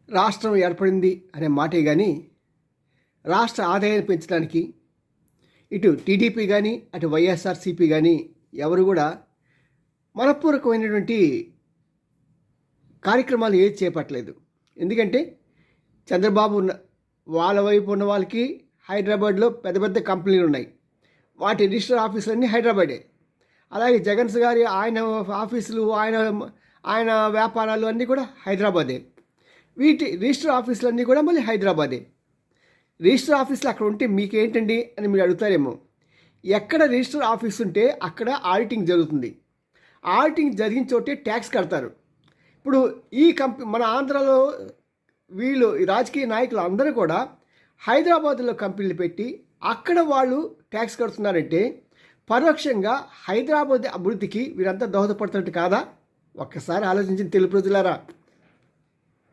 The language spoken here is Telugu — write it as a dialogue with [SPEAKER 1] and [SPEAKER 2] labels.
[SPEAKER 1] రాష్ట్రం ఏర్పడింది అనే మాటే కానీ రాష్ట్ర ఆదాయాన్ని పెంచడానికి ఇటు టీడీపీ కానీ అటు వైఎస్ఆర్సీపీ కానీ ఎవరు కూడా మనపూర్వకమైనటువంటి కార్యక్రమాలు ఏది చేపట్టలేదు. ఎందుకంటే చంద్రబాబు వాళ్ళ వైపు ఉన్న వాళ్ళకి హైదరాబాద్లో పెద్ద పెద్ద కంపెనీలు ఉన్నాయి, వాటి రిజిస్టర్ ఆఫీసులన్నీ హైదరాబాదే. అలాగే జగన్స్ గారి ఆయన ఆఫీసులు ఆయన వ్యాపారాలు అన్నీ కూడా హైదరాబాదే. వీటి రిజిస్టర్ ఆఫీసులన్నీ కూడా మళ్ళీ హైదరాబాదే. రిజిస్టర్ ఆఫీసులు అక్కడ ఉంటే మీకేంటండి అని మీరు అడుగుతారేమో. ఎక్కడ రిజిస్టర్ ఆఫీస్ ఉంటే అక్కడ ఆడిటింగ్ జరుగుతుంది. ఆడిటింగ్ జరిగిన చోటే ట్యాక్స్ కడతారు. ఇప్పుడు ఈ మన ఆంధ్రాలో వీళ్ళు రాజకీయ నాయకులు అందరూ కూడా హైదరాబాద్లో కంపెనీలు పెట్టి అక్కడ వాళ్ళు ట్యాక్స్ కడుతున్నారంటే పరోక్షంగా హైదరాబాద్ అభివృద్ధికి వీరంతా దోహదపడుతున్నట్టు కాదా? ఒక్కసారి ఆలోచించిన తెలుగు ప్రజలారా.